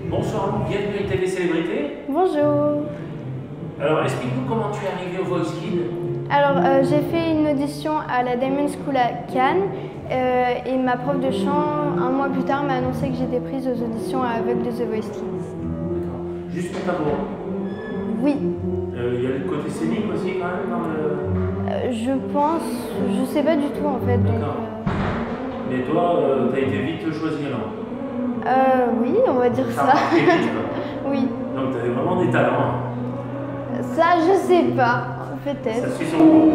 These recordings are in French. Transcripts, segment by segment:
Bonsoir, bienvenue à TV Célébrité. Bonjour. Alors, explique-nous comment tu es arrivé au Voice Kids. Alors, j'ai fait une audition à la Diamond School à Cannes et ma prof de chant, un mois plus tard, m'a annoncé que j'étais prise aux auditions à Aveugle de The Voice Kids. D'accord. Juste pour ta voix. Oui. Il y a le côté scénique aussi quand même dans le... Je pense, je sais pas du tout en fait. D'accord. Mais toi, tu as été vite choisi alors. Oui, on va dire ça. Vite, quoi. Oui. Donc tu avais vraiment des talents. Ça, je sais pas, peut-être. Ça suit son cours.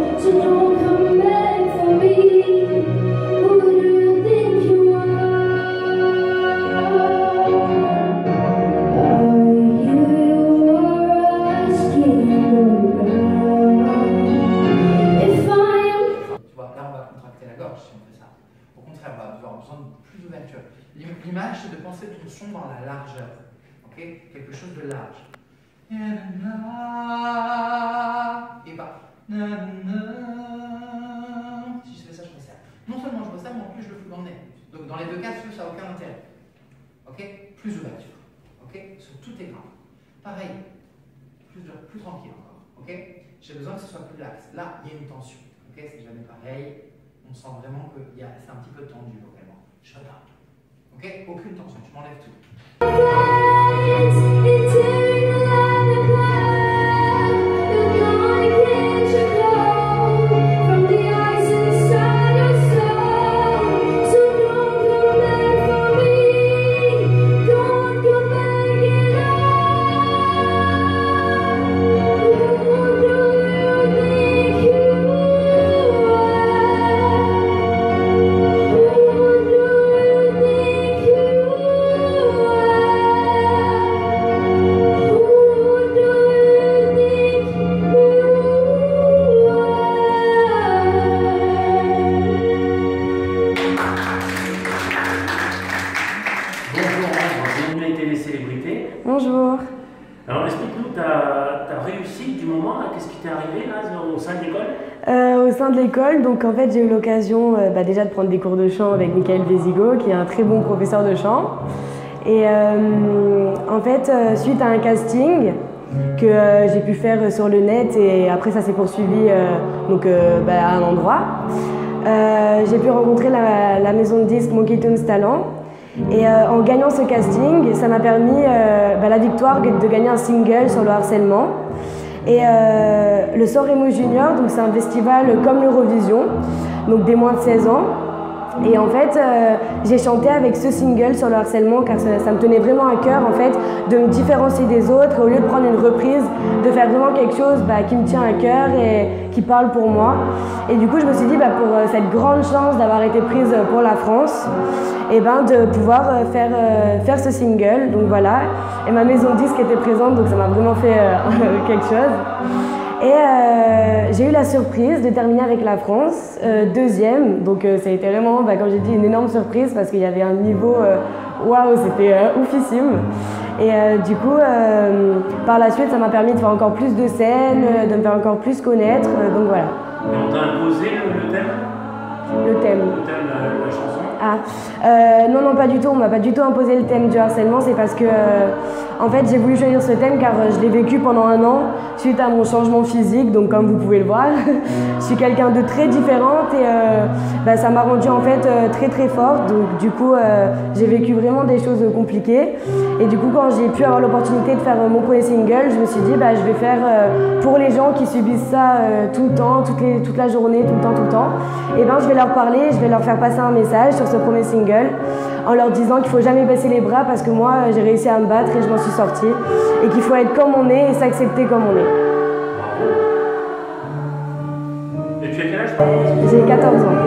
L'image, c'est de penser ton son dans la largeur, ok? Quelque chose de large. Et pas. Si je fais ça, je fais ça. Non seulement je fais ça, mais en plus je le fous dans le nez. Donc dans les deux cas, ça n'a aucun intérêt. Ok? Plus ouverture. Ok? Sur tous tes grains. Pareil. Plus tranquille encore. Ok? J'ai besoin que ce soit plus lax. Là, il y a une tension. Ok? C'est jamais pareil. On sent vraiment que c'est un petit peu tendu localement. Je regarde. Ok, aucune tension, tu m'enlèves tout. Bonjour. Alors explique-nous ta réussite du moment, qu'est-ce qui t'est arrivé là, au sein de l'école? Au sein de l'école, donc en fait j'ai eu l'occasion déjà de prendre des cours de chant avec Michael Vézigo, qui est un très bon professeur de chant. Et en fait, suite à un casting que j'ai pu faire sur le net et après ça s'est poursuivi à un endroit, j'ai pu rencontrer la maison de disques Monkey Tunes Talent. Et en gagnant ce casting, ça m'a permis la victoire de gagner un single sur le harcèlement. Et le Soremo Junior, c'est un festival comme l'Eurovision, donc des moins de 16 ans. Et en fait, j'ai chanté avec ce single sur le harcèlement car ça me tenait vraiment à cœur en fait, de me différencier des autres. Au lieu de prendre une reprise, de faire vraiment quelque chose qui me tient à cœur et qui parle pour moi. Et du coup, je me suis dit, pour cette grande chance d'avoir été prise pour la France, et de pouvoir faire ce single. Donc voilà. Et ma maison de disque était présente, donc ça m'a vraiment fait quelque chose. Et j'ai eu la surprise de terminer avec la France, deuxième. Donc ça a été vraiment, comme j'ai dit, une énorme surprise parce qu'il y avait un niveau, waouh, c'était oufissime. Et du coup, par la suite, ça m'a permis de faire encore plus de scènes, de me faire encore plus connaître. Donc voilà. Et on t'a imposé le thème? Le thème. Le thème, la chanson? Non, non, pas du tout. On m'a pas du tout imposé le thème du harcèlement. C'est parce que, en fait, j'ai voulu choisir ce thème car je l'ai vécu pendant un an suite à mon changement physique. Donc, comme vous pouvez le voir, je suis quelqu'un de très différente et ça m'a rendue en fait très très forte. Donc, du coup, j'ai vécu vraiment des choses compliquées. Et du coup, quand j'ai pu avoir l'opportunité de faire mon premier single, je me suis dit, je vais faire pour les gens qui subissent ça tout le temps, toute la journée, tout le temps. Et je vais leur parler, je vais leur faire passer un message sur ce premier single en leur disant qu'il ne faut jamais baisser les bras parce que moi j'ai réussi à me battre et je m'en suis sortie et qu'il faut être comme on est et s'accepter comme on est. Et tu as quel âge? J'ai 14 ans.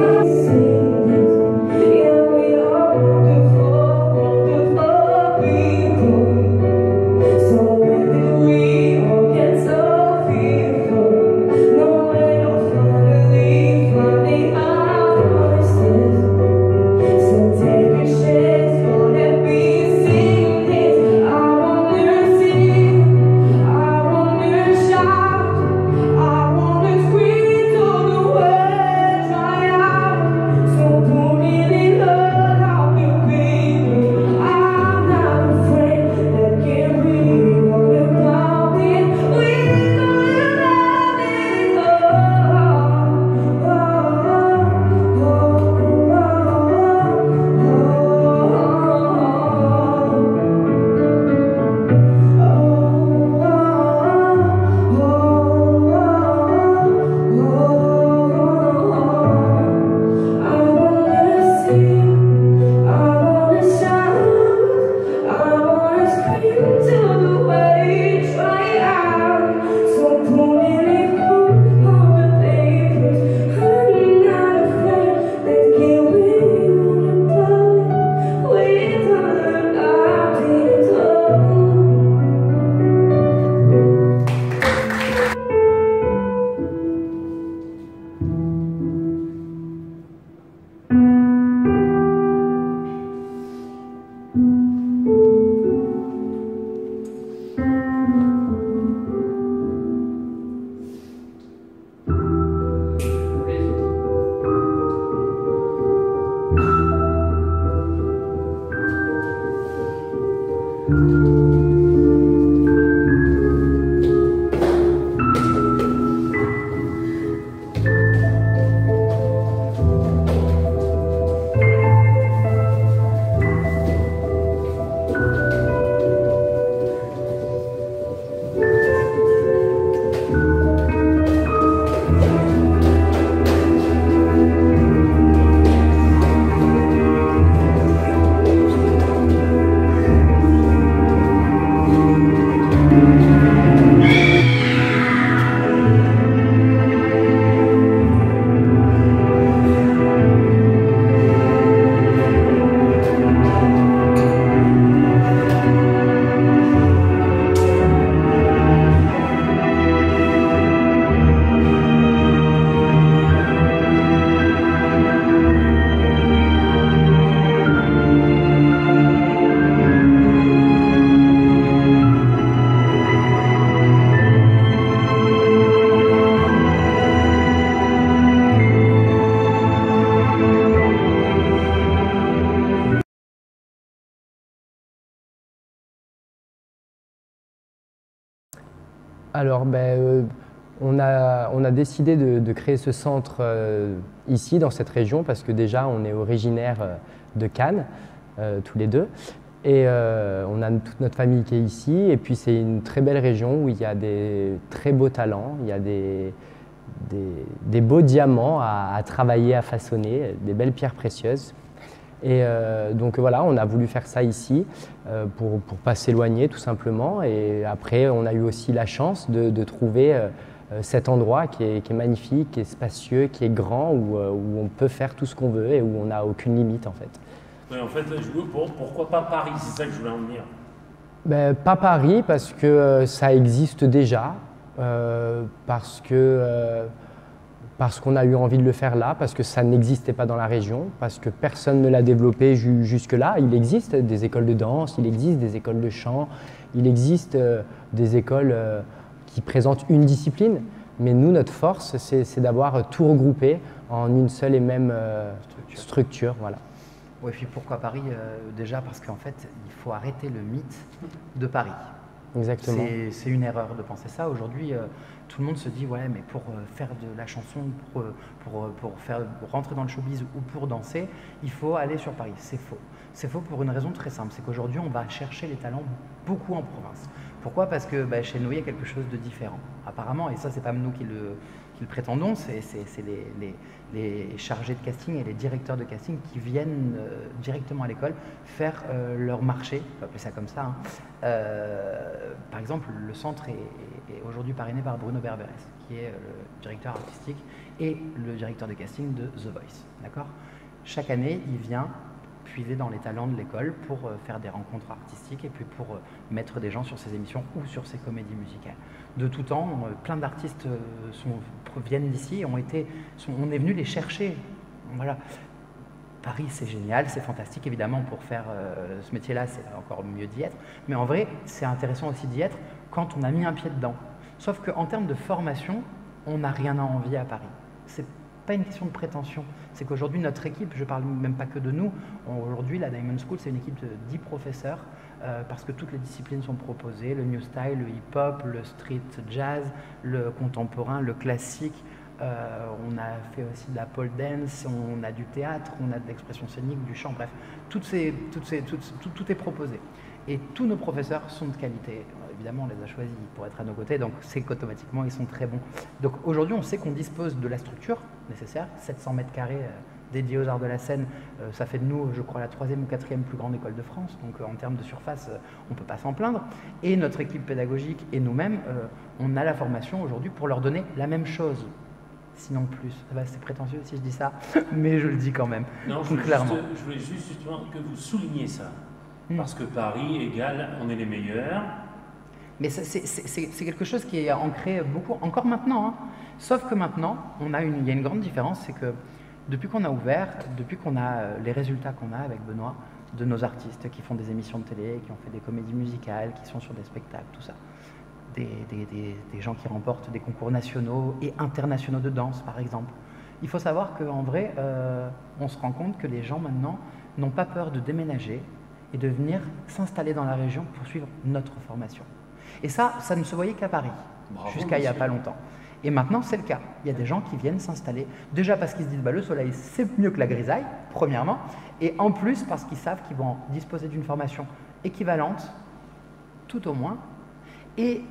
Alors, on a décidé de créer ce centre ici, dans cette région, parce que déjà, on est originaire de Cannes, tous les deux. Et on a toute notre famille qui est ici. Et puis, c'est une très belle région où il y a des très beaux talents, il y a des beaux diamants à travailler, à façonner, des belles pierres précieuses. Et donc voilà, on a voulu faire ça ici pour pas s'éloigner tout simplement. Et après, on a eu aussi la chance de trouver cet endroit qui est magnifique, qui est spacieux, qui est grand, où on peut faire tout ce qu'on veut et où on n'a aucune limite en fait. Oui, en fait, pourquoi pas Paris? C'est ça que je voulais en venir. Pas Paris parce que ça existe déjà, parce que parce qu'on a eu envie de le faire là, parce que ça n'existait pas dans la région, parce que personne ne l'a développé jusque-là. Il existe des écoles de danse, il existe des écoles de chant, il existe des écoles qui présentent une discipline, mais nous, notre force, c'est d'avoir tout regroupé en une seule et même structure. Voilà. Ouais, et puis pourquoi Paris déjà parce qu'en fait, il faut arrêter le mythe de Paris. Exactement. C'est une erreur de penser ça. Aujourd'hui, tout le monde se dit ouais, mais pour faire de la chanson, pour rentrer dans le showbiz ou pour danser, il faut aller sur Paris. C'est faux. C'est faux pour une raison très simple, c'est qu'aujourd'hui, on va chercher les talents beaucoup en province. Pourquoi? Parce que chez nous, il y a quelque chose de différent. Apparemment, et ça, c'est pas nous qui le prétendons, c'est les chargés de casting et les directeurs de casting qui viennent directement à l'école faire leur marché, on peut appeler ça comme ça. Par exemple, le centre est aujourd'hui parrainé par Bruno Berberes, qui est le directeur artistique et le directeur de casting de The Voice. D'accord? Chaque année, il vient puiser dans les talents de l'école pour faire des rencontres artistiques et puis pour mettre des gens sur ses émissions ou sur ses comédies musicales. De tout temps, plein d'artistes viennent d'ici et on est venu les chercher. Voilà. Paris, c'est génial, c'est fantastique. Évidemment, pour faire ce métier-là, c'est encore mieux d'y être. Mais en vrai, c'est intéressant aussi d'y être quand on a mis un pied dedans. Sauf qu'en termes de formation, on n'a rien à envier à Paris. C'est pas une question de prétention. C'est qu'aujourd'hui, notre équipe, je ne parle même pas que de nous, aujourd'hui, la Diamond School, c'est une équipe de 10 professeurs parce que toutes les disciplines sont proposées, le new style, le hip-hop, le street jazz, le contemporain, le classique. On a fait aussi de la pole dance, on a du théâtre, on a de l'expression scénique, du chant, bref, tout est proposé. Et tous nos professeurs sont de qualité. Évidemment, on les a choisis pour être à nos côtés, donc c'est qu'automatiquement, ils sont très bons. Donc aujourd'hui, on sait qu'on dispose de la structure nécessaire, 700 mètres carrés dédiés aux arts de la scène. Ça fait de nous, je crois, la 3e ou 4e plus grande école de France. Donc en termes de surface, on ne peut pas s'en plaindre. Et notre équipe pédagogique et nous-mêmes, on a la formation aujourd'hui pour leur donner la même chose. Sinon plus. C'est prétentieux si je dis ça, mais je le dis quand même. Non, je voulais juste justement que vous souligniez ça. Parce que Paris égale, on est les meilleurs. Mais c'est quelque chose qui est ancré beaucoup, encore maintenant. Hein. Sauf que maintenant, il y a une grande différence, c'est que depuis qu'on a ouvert, depuis qu'on a les résultats qu'on a avec Benoît, de nos artistes qui font des émissions de télé, qui ont fait des comédies musicales, qui sont sur des spectacles, tout ça, des gens qui remportent des concours nationaux et internationaux de danse, par exemple. Il faut savoir qu'en vrai, on se rend compte que les gens maintenant n'ont pas peur de déménager et de venir s'installer dans la région pour suivre notre formation. Et ça ne se voyait qu'à Paris, jusqu'à il n'y a pas longtemps. Et maintenant, c'est le cas. Il y a des gens qui viennent s'installer, déjà parce qu'ils se disent le soleil, c'est mieux que la grisaille, premièrement, et en plus parce qu'ils savent qu'ils vont disposer d'une formation équivalente, tout au moins, et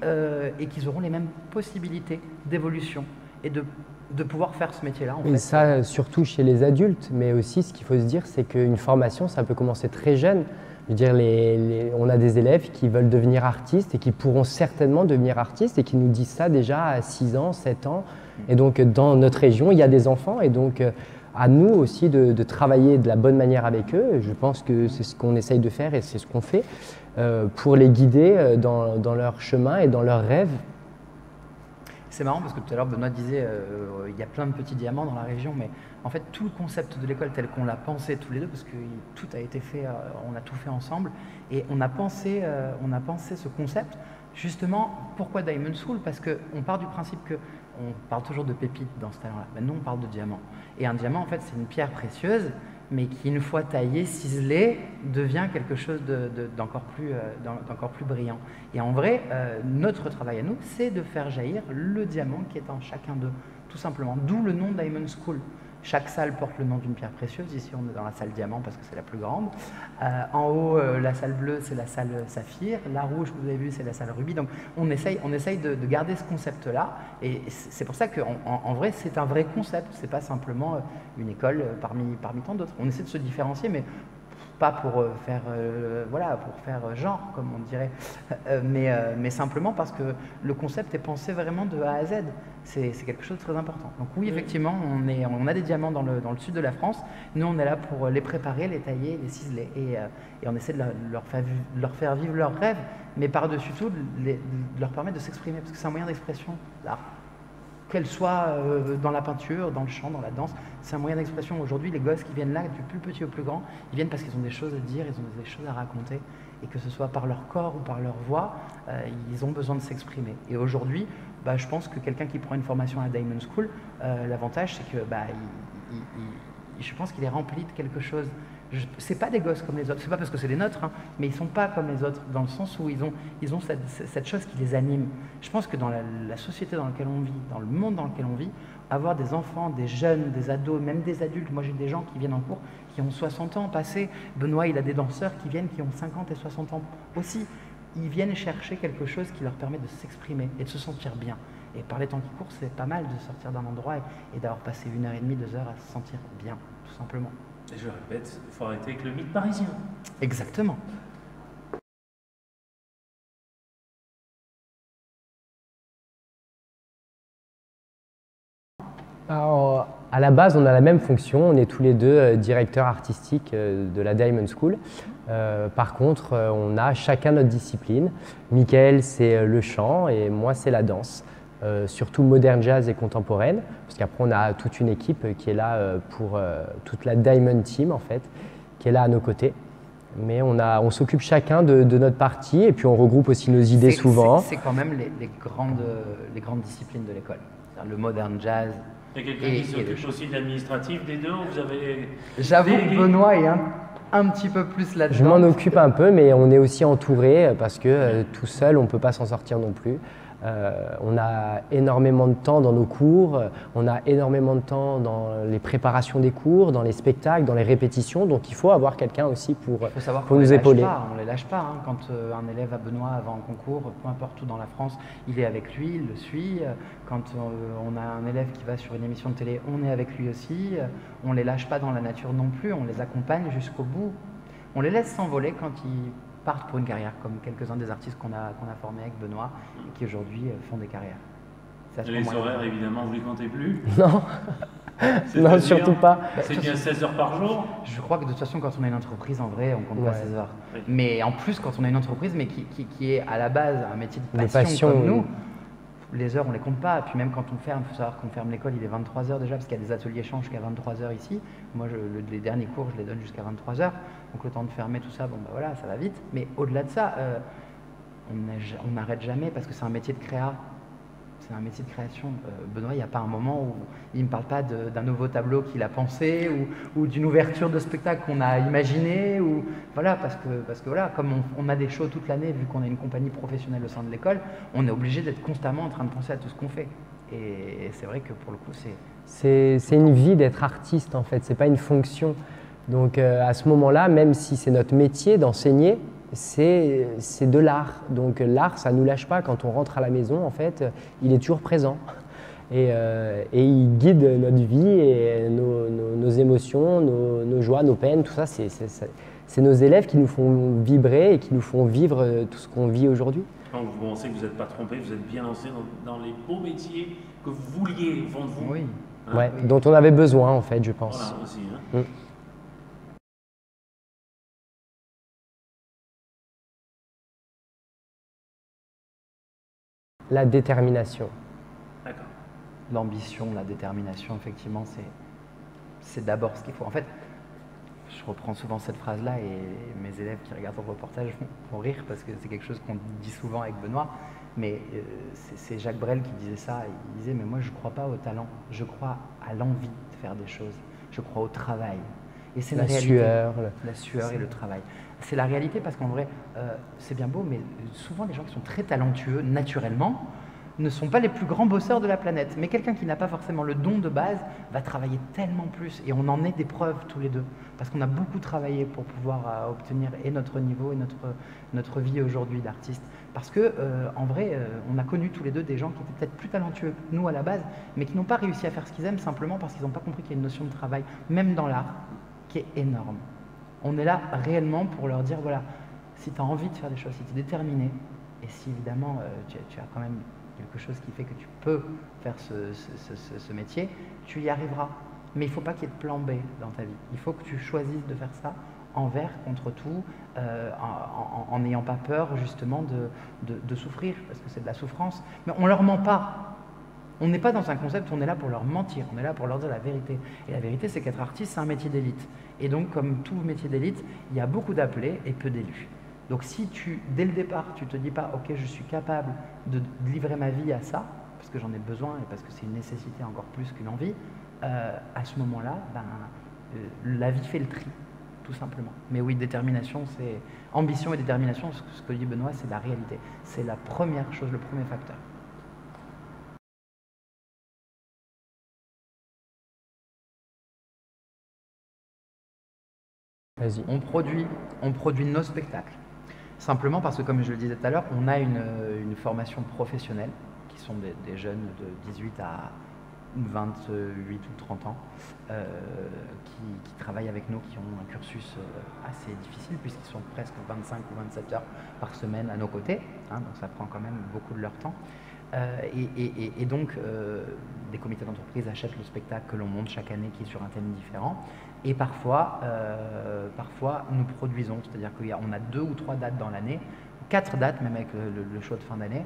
qu'ils auront les mêmes possibilités d'évolution et de pouvoir faire ce métier-là. Et ça, surtout chez les adultes, mais aussi ce qu'il faut se dire, c'est qu'une formation, ça peut commencer très jeune. Je veux dire, on a des élèves qui veulent devenir artistes et qui pourront certainement devenir artistes et qui nous disent ça déjà à 6 ans, 7 ans. Et donc, dans notre région, il y a des enfants et donc à nous aussi de travailler de la bonne manière avec eux. Je pense que c'est ce qu'on essaye de faire et c'est ce qu'on fait pour les guider dans leur chemin et dans leurs rêves. C'est marrant parce que tout à l'heure, Benoît disait il y a plein de petits diamants dans la région, mais en fait, tout le concept de l'école tel qu'on l'a pensé tous les deux, parce que tout a été fait, on a tout fait ensemble, et on a pensé ce concept, justement, pourquoi Diamond School? Parce qu'on part du principe qu'on parle toujours de pépites dans ce talent-là, mais nous, on parle de diamant. Et un diamant, en fait, c'est une pierre précieuse, mais qui, une fois taillée, ciselée, devient quelque chose d'encore plus brillant. Et en vrai, notre travail à nous, c'est de faire jaillir le diamant qui est en chacun d'eux, tout simplement. D'où le nom Diamond School. Chaque salle porte le nom d'une pierre précieuse. Ici, on est dans la salle diamant parce que c'est la plus grande. En haut, la salle bleue, c'est la salle saphir. La rouge, que vous avez vu, c'est la salle rubis. Donc, on essaye de garder ce concept-là. Et c'est pour ça qu'en vrai, c'est un vrai concept. C'est pas simplement une école parmi tant d'autres. On essaie de se différencier, mais pas pour faire genre, comme on dirait, mais simplement parce que le concept est pensé vraiment de A à Z. C'est quelque chose de très important. Donc oui, effectivement, on a des diamants dans le sud de la France. Nous, on est là pour les préparer, les tailler, les ciseler. Et on essaie de leur faire vivre leurs rêves, mais par-dessus tout, de leur permettre de s'exprimer, parce que c'est un moyen d'expression, l'art. qu'elle soit dans la peinture, dans le chant, dans la danse. C'est un moyen d'expression. Aujourd'hui, les gosses qui viennent là, du plus petit au plus grand, ils viennent parce qu'ils ont des choses à dire, ils ont des choses à raconter. Et que ce soit par leur corps ou par leur voix, ils ont besoin de s'exprimer. Et aujourd'hui, je pense que quelqu'un qui prend une formation à Diamond School, l'avantage, c'est que je pense qu'il est rempli de quelque chose. C'est pas des gosses comme les autres, c'est pas parce que c'est des nôtres, hein, mais ils sont pas comme les autres, dans le sens où ils ont cette chose qui les anime. Je pense que dans la société dans laquelle on vit, dans le monde dans lequel on vit, avoir des enfants, des jeunes, des ados, même des adultes, moi j'ai des gens qui viennent en cours qui ont 60 ans passés, Benoît il a des danseurs qui viennent qui ont 50 et 60 ans aussi. Ils viennent chercher quelque chose qui leur permet de s'exprimer et de se sentir bien. Et par les temps qui courent, c'est pas mal de sortir d'un endroit et d'avoir passé 1h30, 2 heures à se sentir bien, tout simplement. Et je répète, il faut arrêter avec le mythe parisien. Exactement. Alors, à la base, on a la même fonction, on est tous les deux directeurs artistiques de la Diamond School. Par contre, on a chacun notre discipline. Michael, c'est le chant et moi, c'est la danse. Surtout moderne jazz et contemporaine, parce qu'après on a toute une équipe qui est là pour toute la Diamond Team en fait, qui est là à nos côtés. Mais on s'occupe chacun de notre partie et puis on regroupe aussi nos idées souvent. C'est quand même les grandes disciplines de l'école, le moderne jazz. Il y a quelqu'un qui s'occupe aussi de l'administratif des deux, vous avez... J'avoue que Benoît est un petit peu plus là-dedans. Je m'en occupe un peu, mais on est aussi entouré parce que tout seul on ne peut pas s'en sortir non plus. On a énormément de temps dans nos cours, on a énormément de temps dans les préparations des cours, dans les spectacles, dans les répétitions, donc il faut avoir quelqu'un aussi pour nous épauler. On ne les lâche pas, hein. Quand un élève à Benoît va en concours, peu importe où dans la France, il est avec lui, il le suit. Quand on a un élève qui va sur une émission de télé, on est avec lui aussi. On ne les lâche pas dans la nature non plus, on les accompagne jusqu'au bout. On les laisse s'envoler quand ils partent pour une carrière, comme quelques-uns des artistes qu'on a formés avec Benoît et qui aujourd'hui font des carrières. Les horaires, évidemment, vous ne les comptez plus? Non, non, surtout pas. C'est bien 16 heures par jour? Je crois que de toute façon, quand on a une entreprise, en vrai, on ne compte pas 16 heures. Oui. Mais en plus, quand on a une entreprise, mais qui est à la base un métier de passion comme nous, les heures, on ne les compte pas. Et puis même quand on ferme, il faut savoir qu'on ferme l'école, il est 23h déjà, parce qu'il y a des ateliers échanges jusqu'à 23h ici. Moi, les derniers cours, je les donne jusqu'à 23h. Donc le temps de fermer tout ça, voilà, ça va vite. Mais au-delà de ça, on n'arrête jamais parce que c'est un métier de créa. C'est un métier de création. Benoît, il n'y a pas un moment où il ne me parle pas d'un nouveau tableau qu'il a pensé ou d'une ouverture de spectacle qu'on a imaginé. Voilà, parce que voilà, comme on a des shows toute l'année, vu qu'on a une compagnie professionnelle au sein de l'école, on est obligé d'être constamment en train de penser à tout ce qu'on fait. Et c'est vrai que pour le coup, c'est une vie d'être artiste en fait, c'est pas une fonction. Donc à ce moment-là, même si c'est notre métier d'enseigner, c'est de l'art. Donc l'art, ça ne nous lâche pas. Quand on rentre à la maison, en fait, il est toujours présent. Et il guide notre vie et nos émotions, nos joies, nos peines, tout ça. C'est nos élèves qui nous font vibrer et qui nous font vivre tout ce qu'on vit aujourd'hui. Donc vous pensez que vous n'êtes pas trompé, vous êtes bien lancé dans les beaux métiers que vous vouliez au fond de vous. Oui. Hein, Ouais, oui. Dont on avait besoin, en fait, je pense. Voilà, aussi. Hein. La détermination. D'accord. L'ambition, la détermination, effectivement, c'est d'abord ce qu'il faut. En fait, je reprends souvent cette phrase-là et mes élèves qui regardent le reportage vont rire parce que c'est quelque chose qu'on dit souvent avec Benoît. Mais c'est Jacques Brel qui disait ça. Il disait, mais moi, je ne crois pas au talent. Je crois à l'envie de faire des choses. Je crois au travail. Et c'est la réalité. La sueur et le travail. C'est la réalité parce qu'en vrai, c'est bien beau, mais souvent les gens qui sont très talentueux naturellement ne sont pas les plus grands bosseurs de la planète. Mais quelqu'un qui n'a pas forcément le don de base va travailler tellement plus. Et on en est des preuves tous les deux. Parce qu'on a beaucoup travaillé pour pouvoir obtenir et notre niveau et notre vie aujourd'hui d'artiste. Parce que, en vrai, on a connu tous les deux des gens qui étaient peut-être plus talentueux que nous à la base, mais qui n'ont pas réussi à faire ce qu'ils aiment simplement parce qu'ils n'ont pas compris qu'il y a une notion de travail, même dans l'art, qui est énorme. On est là réellement pour leur dire, voilà, si tu as envie de faire des choses, si tu es déterminé, et si évidemment tu as quand même quelque chose qui fait que tu peux faire ce métier, tu y arriveras. Mais il ne faut pas qu'il y ait de plan B dans ta vie. Il faut que tu choisisses de faire ça envers, contre tout, en n'ayant pas peur justement de souffrir, parce que c'est de la souffrance. Mais on ne leur ment pas. On n'est pas dans un concept où on est là pour leur mentir, on est là pour leur dire la vérité. Et la vérité, c'est qu'être artiste, c'est un métier d'élite. Et donc, comme tout métier d'élite, il y a beaucoup d'appelés et peu d'élus. Donc si dès le départ, tu te dis pas « Ok, je suis capable de livrer ma vie à ça, parce que j'en ai besoin et parce que c'est une nécessité encore plus qu'une envie », à ce moment-là, la vie fait le tri, tout simplement. Mais oui, détermination, c'est ambition et détermination, ce que dit Benoît, c'est la réalité. C'est la première chose, le premier facteur. On produit nos spectacles. Simplement parce que, comme je le disais tout à l'heure, on a une formation professionnelle, qui sont des jeunes de 18 à 28 ou 30 ans, qui travaillent avec nous, qui ont un cursus assez difficile, puisqu'ils sont presque 25 ou 27 heures par semaine à nos côtés, hein, donc ça prend quand même beaucoup de leur temps. Et donc, des comités d'entreprise achètent le spectacle que l'on monte chaque année, qui est sur un thème différent. Et parfois nous produisons, c'est-à-dire qu'on a 2 ou 3 dates dans l'année, 4 dates, même avec le show de fin d'année,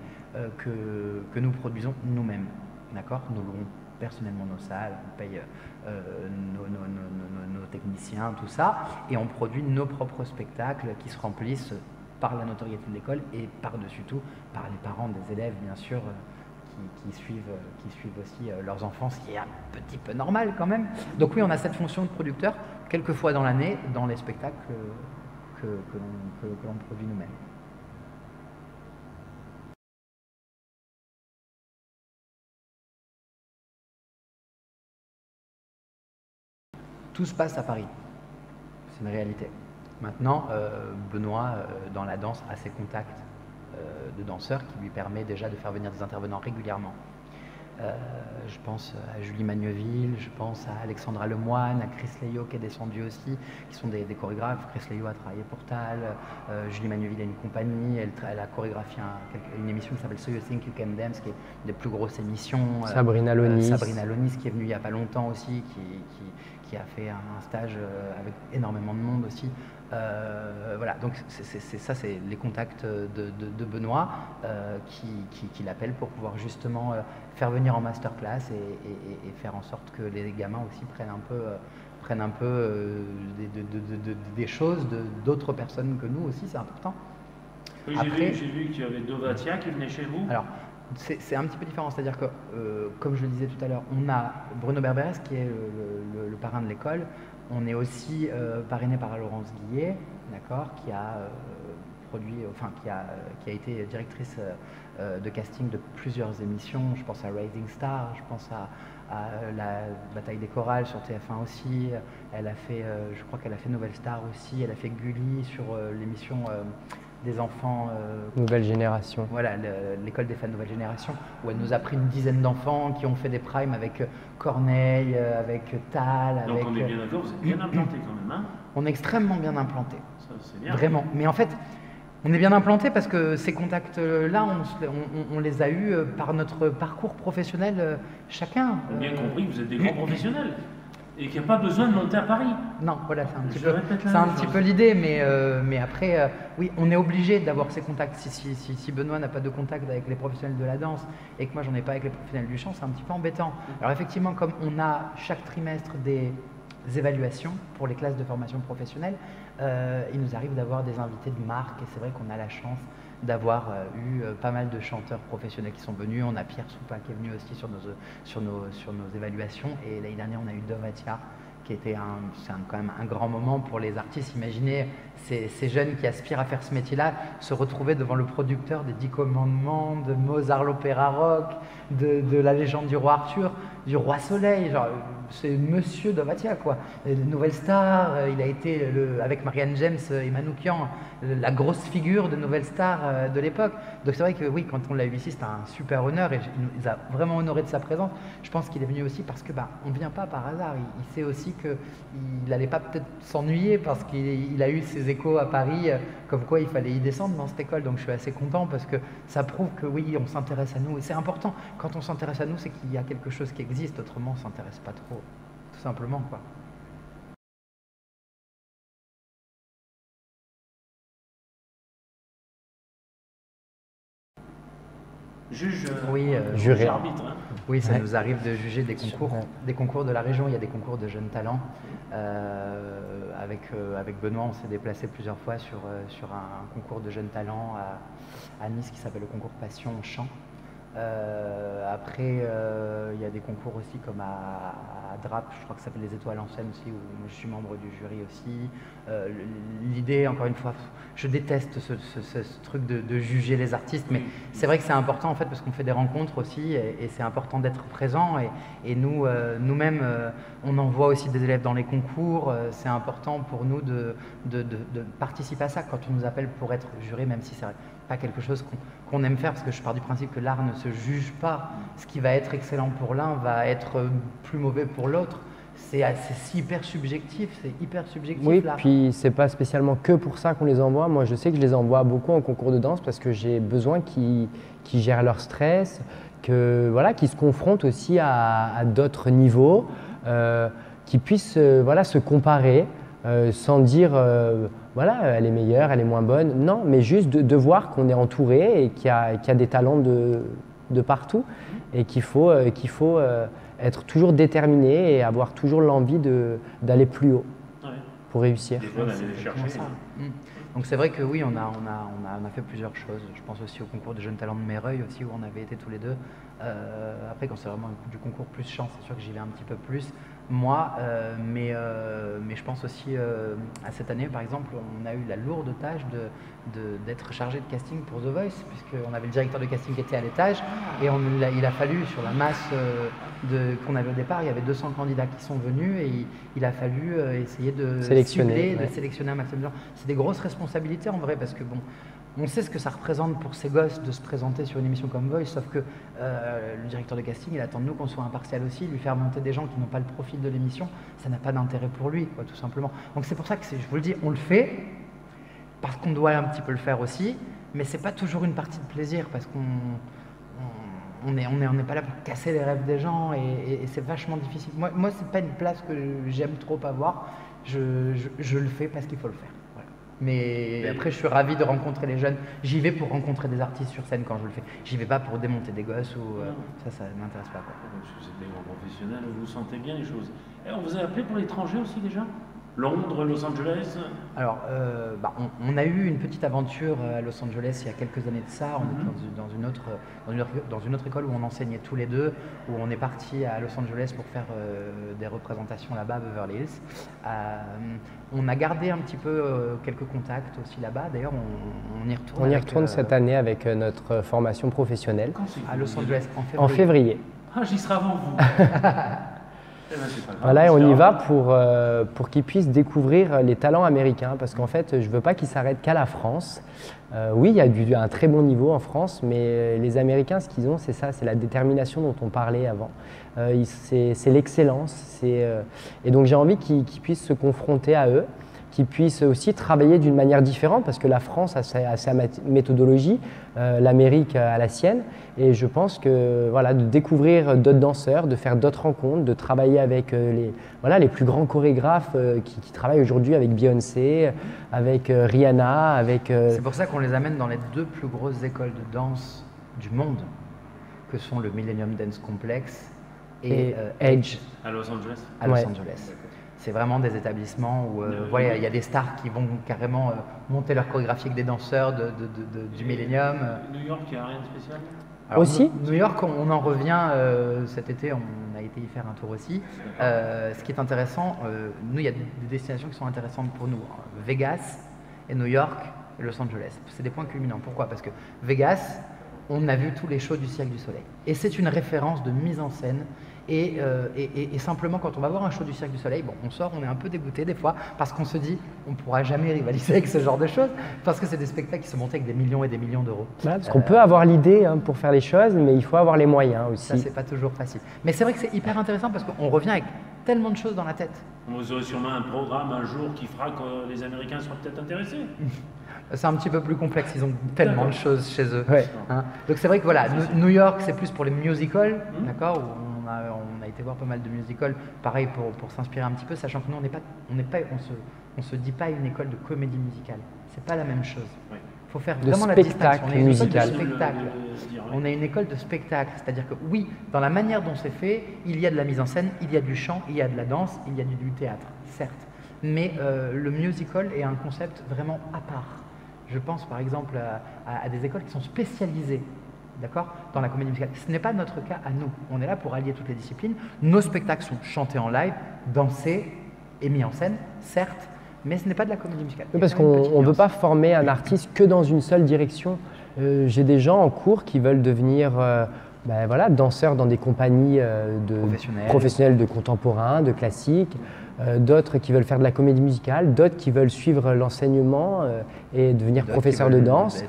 que nous produisons nous-mêmes. D'accord ? Nous louons personnellement nos salles, on paye nos techniciens, tout ça, et on produit nos propres spectacles qui se remplissent par la notoriété de l'école et par-dessus tout par les parents des élèves, bien sûr, qui suivent aussi leurs enfants, ce qui est un petit peu normal quand même. Donc oui, on a cette fonction de producteur quelques fois dans l'année dans les spectacles que l'on produit nous-mêmes. Tout se passe à Paris, c'est une réalité. Maintenant, Benoît, dans la danse, a ses contacts de danseurs qui lui permet déjà de faire venir des intervenants régulièrement. Je pense à Julie Magneville, je pense à Alexandra Lemoine, à Chris Leyo qui est descendu aussi, qui sont des chorégraphes. Chris Leyo a travaillé pour Tal, Julie Magneville a une compagnie, elle a chorégraphié une émission qui s'appelle So You Think You Can Dance, qui est une des plus grosses émissions. Sabrina Lonis. Sabrina Lonis qui est venue il n'y a pas longtemps aussi, qui a fait un stage avec énormément de monde aussi. Voilà, donc ça, c'est les contacts de Benoît qui l'appellent pour pouvoir justement faire venir en masterclass et faire en sorte que les gamins aussi prennent un peu des choses d'autres personnes que nous aussi, c'est important. Oui, j'ai vu qu'il y avait Dovatia qui venait chez vous. Alors, c'est un petit peu différent, c'est-à-dire que, comme je le disais tout à l'heure, on a Bruno Berberes qui est le parrain de l'école. On est aussi parrainé par Laurence Guillet, d'accord, qui a qui a été directrice de casting de plusieurs émissions. Je pense à Rising Star, je pense à la Bataille des Chorales sur TF1 aussi. Elle a fait, je crois qu'elle a fait Nouvelle Star aussi. Elle a fait Gulli sur l'émission des enfants. Nouvelle génération. Voilà, l'école des fans Nouvelle Génération, où elle nous a pris une dizaine d'enfants qui ont fait des primes avec Corneille, avec Tal. Donc on est bien d'accord, vous êtes bien implanté quand même, hein? On est extrêmement bien implanté. Ça, c'est bien. Vraiment. Mais en fait, on est bien implanté parce que ces contacts-là, on les a eus par notre parcours professionnel chacun. Bien compris, vous êtes des grands professionnels. Et qu'il n'y a pas besoin de monter à Paris. Non, voilà, c'est un petit peu l'idée, mais après, oui, on est obligé d'avoir ces contacts. Si Benoît n'a pas de contact avec les professionnels de la danse et que moi j'en ai pas avec les professionnels du chant, c'est un petit peu embêtant. Alors effectivement, comme on a chaque trimestre des évaluations pour les classes de formation professionnelle, il nous arrive d'avoir des invités de marque et c'est vrai qu'on a la chance d'avoir eu pas mal de chanteurs professionnels qui sont venus. On a Pierre Soupa qui est venu aussi sur nos évaluations, et l'année dernière on a eu Dovatia qui était quand même un grand moment pour les artistes. Imaginez ces jeunes qui aspirent à faire ce métier-là se retrouver devant le producteur des 10 commandements, de Mozart l'opéra rock, de la légende du roi Arthur, du roi Soleil, genre c'est Monsieur Dovatia quoi. Nouvelle Star, il a été avec Marianne James et Manoukian la grosse figure de Nouvelle Star de l'époque. Donc c'est vrai que oui, quand on l'a eu ici, c'était un super honneur et il nous a vraiment honoré de sa présence. Je pense qu'il est venu aussi parce que on ne vient pas par hasard. Il sait aussi qu'il n'allait pas peut-être s'ennuyer parce qu'il a eu ses échos à Paris, comme quoi il fallait y descendre dans cette école. Donc je suis assez content parce que ça prouve que oui, on s'intéresse à nous. Et c'est important, quand on s'intéresse à nous, c'est qu'il y a quelque chose qui existe, autrement on ne s'intéresse pas trop, tout simplement quoi. Juge, Oui, Juré. juge arbitre. Hein. Oui, ça Ouais. nous arrive de juger Ouais. des concours de la région. Il y a des concours de jeunes talents. Avec Benoît, on s'est déplacé plusieurs fois sur un concours de jeunes talents à Nice qui s'appelle le concours Passion Chant. Après, il y a des concours aussi comme à Drape, je crois que ça s'appelle les Étoiles en scène aussi, où je suis membre du jury aussi. L'idée, encore une fois, je déteste ce truc de juger les artistes, mais c'est vrai que c'est important en fait parce qu'on fait des rencontres aussi et c'est important d'être présent et nous-mêmes, on envoie aussi des élèves dans les concours. C'est important pour nous de participer à ça quand on nous appelle pour être juré, même si c'est pas quelque chose qu'on aime faire, parce que je pars du principe que l'art ne se juge pas. Ce qui va être excellent pour l'un va être plus mauvais pour l'autre. C'est hyper subjectif, Oui, l'art. puis c'est pas spécialement que pour ça qu'on les envoie. Moi, je sais que je les envoie beaucoup en concours de danse parce que j'ai besoin qu'ils gèrent leur stress, voilà, qu'ils se confrontent aussi à d'autres niveaux, qu'ils puissent se comparer sans dire voilà, elle est meilleure, elle est moins bonne. Non, mais juste de voir qu'on est entouré et qu'il y a des talents de partout et qu'il faut être toujours déterminé et avoir toujours l'envie d'aller plus haut pour réussir. Des fois, d'aller les chercher. Ça. Donc c'est vrai que oui, on a fait plusieurs choses. Je pense aussi au concours de jeunes talents de Méreuil aussi, où on avait été tous les deux. Après, quand c'est vraiment du concours plus chant, c'est sûr que j'y vais un petit peu plus. Moi, mais je pense aussi à cette année, par exemple, on a eu la lourde tâche d'être chargé de casting pour The Voice, puisqu'on avait le directeur de casting qui était à l'étage, et il a fallu, sur la masse qu'on avait au départ, il y avait 200 candidats qui sont venus, et il a fallu essayer de sélectionner, cibler, de sélectionner un maximum de gens. C'est des grosses responsabilités en vrai, parce que bon, on sait ce que ça représente pour ces gosses de se présenter sur une émission comme Voice, sauf que le directeur de casting, il attend de nous qu'on soit impartial aussi, lui faire monter des gens qui n'ont pas le profil de l'émission, ça n'a pas d'intérêt pour lui, quoi, tout simplement. Donc c'est pour ça que, je vous le dis, on le fait, parce qu'on doit un petit peu le faire aussi, mais c'est pas toujours une partie de plaisir, parce qu'on n'est pas là pour casser les rêves des gens, et c'est vachement difficile. Moi c'est pas une place que j'aime trop avoir, je le fais parce qu'il faut le faire. Mais après, je suis ravi de rencontrer les jeunes. J'y vais pour rencontrer des artistes sur scène quand je le fais. J'y vais pas pour démonter des gosses ou ça ne m'intéresse pas. Quoi. Parce que vous êtes des grands professionnels, vous sentez bien les choses. Et on vous a appelé pour l'étranger aussi déjà? Londres, Los Angeles? Alors, on a eu une petite aventure à Los Angeles il y a quelques années de ça. On était dans une autre école où on enseignait tous les deux, où on est parti à Los Angeles pour faire des représentations là-bas à Beverly Hills. On a gardé un petit peu quelques contacts aussi là-bas. D'ailleurs, on y retourne. On y retourne cette année avec notre formation professionnelle. À Los Angeles, en février. Ah, j'y serai avant vous. Eh ben, c'est pas grave. Voilà, et on y va pour qu'ils puissent découvrir les talents américains, parce qu'en fait, je ne veux pas qu'ils s'arrêtent qu'à la France. Oui, il y a un très bon niveau en France, mais les Américains, ce qu'ils ont, c'est ça, c'est la détermination dont on parlait avant. C'est l'excellence. Et donc j'ai envie qu'ils puissent se confronter à eux, qu'ils puissent aussi travailler d'une manière différente, parce que la France a sa méthodologie, l'Amérique a la sienne. Et je pense que voilà, de découvrir d'autres danseurs, de faire d'autres rencontres, de travailler avec les plus grands chorégraphes qui travaillent aujourd'hui avec Beyoncé, avec Rihanna, C'est pour ça qu'on les amène dans les deux plus grosses écoles de danse du monde, que sont le Millennium Dance Complex et Edge À Los Angeles? à Los Angeles. C'est vraiment des établissements où il y a des stars qui vont carrément monter leur chorégraphie avec des danseurs du Millennium. New York, il n'y a rien de spécial? Alors, aussi New York, on en revient cet été, on a été y faire un tour aussi. Ce qui est intéressant, nous, il y a des destinations qui sont intéressantes pour nous. Vegas et New York et Los Angeles. C'est des points culminants. Pourquoi? Parce que Vegas, on a vu tous les shows du Cirque du Soleil. Et c'est une référence de mise en scène. Et simplement, quand on va voir un show du Cirque du Soleil, on sort, on est un peu dégoûté des fois, parce qu'on se dit, on ne pourra jamais rivaliser avec ce genre de choses, parce que c'est des spectacles qui sont montés avec des millions et des millions d'euros. Parce qu'on peut avoir l'idée pour faire les choses, mais il faut avoir les moyens aussi. Ça, c'est pas toujours facile. Mais c'est vrai que c'est hyper intéressant, parce qu'on revient avec tellement de choses dans la tête. Vous aurez sûrement un programme un jour qui fera que les Américains seront peut-être intéressés. C'est un petit peu plus complexe, ils ont tellement de choses chez eux. Ouais. Donc c'est vrai que voilà, New York, c'est plus pour les musicals, d'accord, où on a été voir pas mal de musicals, pareil pour s'inspirer un petit peu, sachant que nous on se dit pas une école de comédie musicale, c'est pas la même chose. Oui. Il faut faire De vraiment la spectacle distinction. On est une école de musical. spectacle. On est une école de spectacle, c'est-à-dire que oui, dans la manière dont c'est fait, il y a de la mise en scène, il y a du chant, il y a de la danse, il y a du théâtre, certes. Mais le musical est un concept vraiment à part. Je pense par exemple à des écoles qui sont spécialisées, d'accord, dans la comédie musicale. Ce n'est pas notre cas à nous. On est là pour allier toutes les disciplines. Nos spectacles sont chantés en live, dansés et mis en scène, certes, mais ce n'est pas de la comédie musicale. Oui, parce qu'on ne veut pas former un artiste que dans une seule direction. J'ai des gens en cours qui veulent devenir voilà, danseurs dans des compagnies professionnelles de contemporain, de classique, d'autres qui veulent faire de la comédie musicale, d'autres qui veulent suivre l'enseignement et devenir professeur de danse.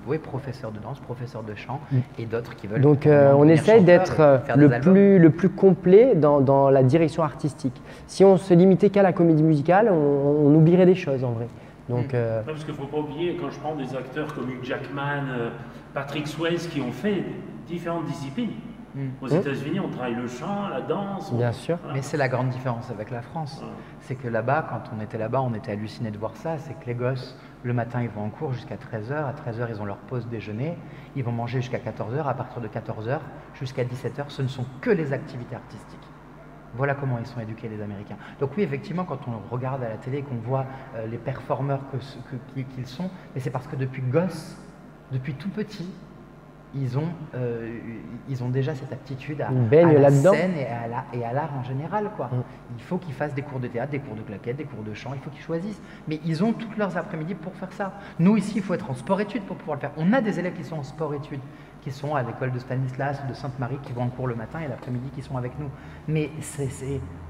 Oui, professeur de danse, professeur de chant, et d'autres qui veulent. Donc on essaye d'être le plus complet dans la direction artistique. Si on se limitait qu'à la comédie musicale, on oublierait des choses en vrai. Donc, parce qu'il ne faut pas oublier, quand je prends des acteurs comme Hugh Jackman, Patrick Swayze, qui ont fait différentes disciplines. Aux États-Unis, on travaille le chant, la danse. Bien sûr. Voilà. Mais c'est la grande différence avec la France. C'est que là-bas, quand on était là-bas, on était hallucinés de voir ça. C'est que les gosses, le matin, ils vont en cours jusqu'à 13h. À 13h, ils ont leur pause déjeuner. Ils vont manger jusqu'à 14h. À partir de 14h jusqu'à 17h, ce ne sont que les activités artistiques. Voilà comment ils sont éduqués, les Américains. Donc oui, effectivement, quand on regarde à la télé et qu'on voit les performeurs qu'ils sont, mais c'est parce que depuis gosse, depuis tout petit, ils ont déjà cette aptitude à la scène et à l'art en général, quoi. Il faut qu'ils fassent des cours de théâtre, des cours de claquettes, des cours de chant, il faut qu'ils choisissent. Mais ils ont toutes leurs après-midi pour faire ça. Nous, ici, il faut être en sport-études pour pouvoir le faire. On a des élèves qui sont en sport-études, qui sont à l'école de Stanislas ou de Sainte-Marie, qui vont en cours le matin et l'après-midi qui sont avec nous. Mais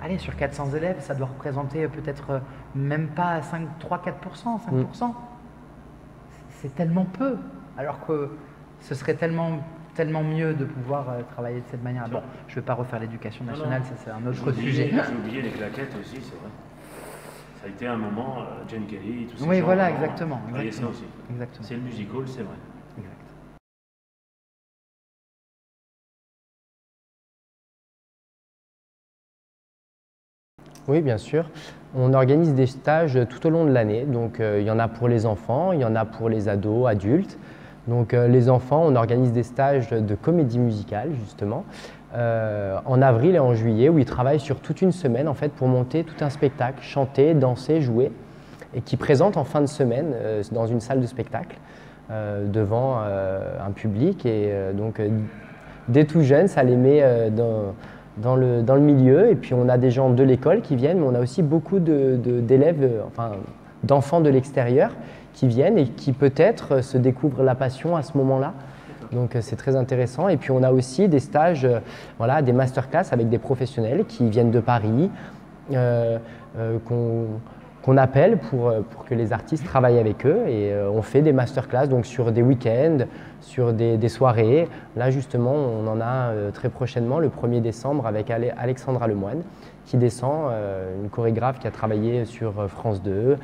allez, sur 400 élèves, ça doit représenter peut-être même pas 3-4%, 5%. C'est tellement peu, alors que ce serait tellement mieux de pouvoir travailler de cette manière. Bon, je ne vais pas refaire l'éducation nationale, ça c'est un autre sujet. J'ai oublié les claquettes aussi, c'est vrai. Ça a été un moment, Jane Kelly, tout ça. Oui, voilà, exactement. Ça aussi. Exactement. C'est le musical, c'est vrai. Exact. Oui, bien sûr. On organise des stages tout au long de l'année. Donc, il y en a pour les enfants, il y en a pour les ados, adultes. Donc, les enfants, on organise des stages de comédie musicale, justement, en avril et en juillet, où ils travaillent sur toute une semaine, en fait, pour monter tout un spectacle, chanter, danser, jouer, et qui présentent en fin de semaine dans une salle de spectacle, devant un public. Et donc, dès tout jeune, ça les met dans le milieu. Et puis on a des gens de l'école qui viennent, mais on a aussi beaucoup d'élèves, d'enfants de l'extérieur qui viennent et qui peut-être se découvrent la passion à ce moment-là. Donc c'est très intéressant. Et puis on a aussi des stages, des masterclass avec des professionnels qui viennent de Paris, qu'on appelle pour que les artistes travaillent avec eux. Et on fait des masterclass donc sur des week-ends, sur des soirées. Là justement, on en a très prochainement, le 1er décembre, avec Alexandra Lemoine, qui descend, une chorégraphe qui a travaillé sur France 2,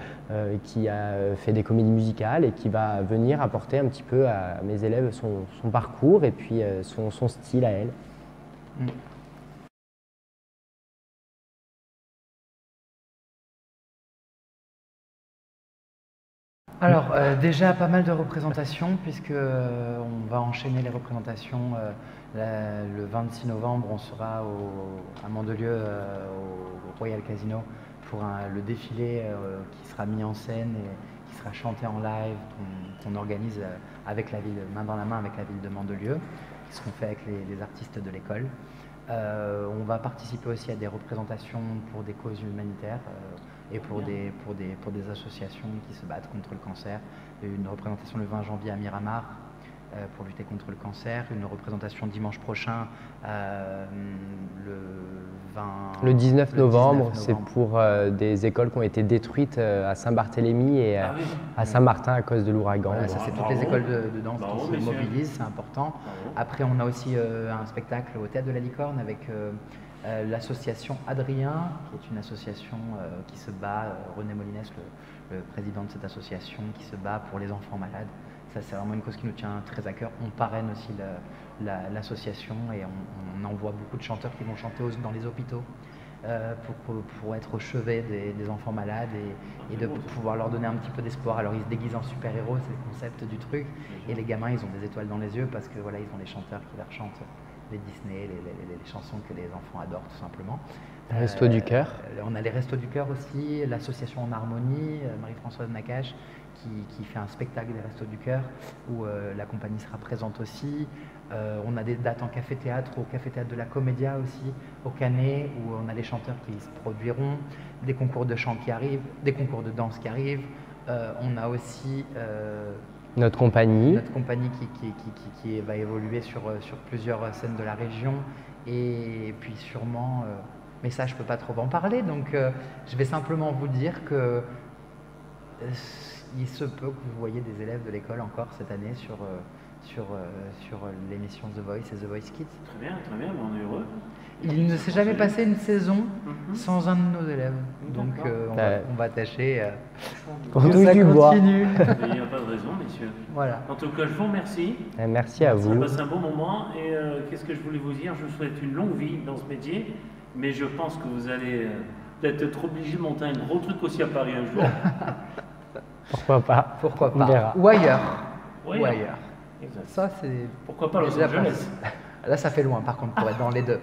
qui a fait des comédies musicales et qui va venir apporter un petit peu à mes élèves son parcours et puis son style à elle. Alors, déjà pas mal de représentations, puisque on va enchaîner les représentations. Le 26 novembre, on sera à Mandelieu, au Royal Casino, pour le défilé qui sera mis en scène et qui sera chanté en live, qu'on organise avec la ville, main dans la main avec la ville de Mandelieu, qui seront faits avec les artistes de l'école. On va participer aussi à des représentations pour des causes humanitaires et pour des associations qui se battent contre le cancer. Une représentation le 20 janvier à Miramar pour lutter contre le cancer, une représentation dimanche prochain le 19 novembre, c'est pour des écoles qui ont été détruites à Saint-Barthélemy et à Saint-Martin à cause de l'ouragan. Voilà, ça c'est toutes les écoles de danse qui se mobilisent, c'est important. Après on a aussi un spectacle au Théâtre de la Licorne avec l'association Adrien, qui est une association qui se bat, René Molinès, le président de cette association, qui se bat pour les enfants malades. Ça, c'est vraiment une cause qui nous tient très à cœur. On parraine aussi l'association et on envoie beaucoup de chanteurs qui vont chanter dans les hôpitaux pour être au chevet des enfants malades et de pouvoir leur donner un petit peu d'espoir. Alors ils se déguisent en super-héros, c'est le concept du truc, et les gamins ils ont des étoiles dans les yeux parce que voilà, ils ont les chanteurs qui leur chantent les Disney, les chansons que les enfants adorent tout simplement. Restos du Cœur. On a les Restos du Cœur aussi, l'association En Harmonie, Marie-Françoise Nakache qui fait un spectacle des Restos du Cœur où la compagnie sera présente aussi. On a des dates en café-théâtre, au café-théâtre de la Comédia aussi, au Canet, où on a les chanteurs qui se produiront, des concours de chant qui arrivent, des concours de danse qui arrivent. On a aussi notre compagnie qui va évoluer sur plusieurs scènes de la région. Et puis sûrement, mais ça je ne peux pas trop en parler, donc je vais simplement vous dire que il se peut que vous voyez des élèves de l'école encore cette année sur l'émission The Voice et The Voice Kids. Très bien, on est heureux. Il ne s'est jamais passé une saison sans un de nos élèves, donc on va tâcher. On touche du bois. Il n'y a pas de raison, messieurs. Voilà. En tout cas, je vous remercie. Merci à vous. On passe un bon moment et qu'est-ce que je voulais vous dire? Je vous souhaite une longue vie dans ce métier, mais je pense que vous allez peut-être être obligé de monter un gros truc aussi à Paris un jour. Pourquoi pas? Pourquoi On pas. verra. Ou ailleurs. Oui, Ou ailleurs. exact. Ça, c'est. Pourquoi pas Los déjà Angeles? Là, ça fait loin, par contre, pour être dans les deux.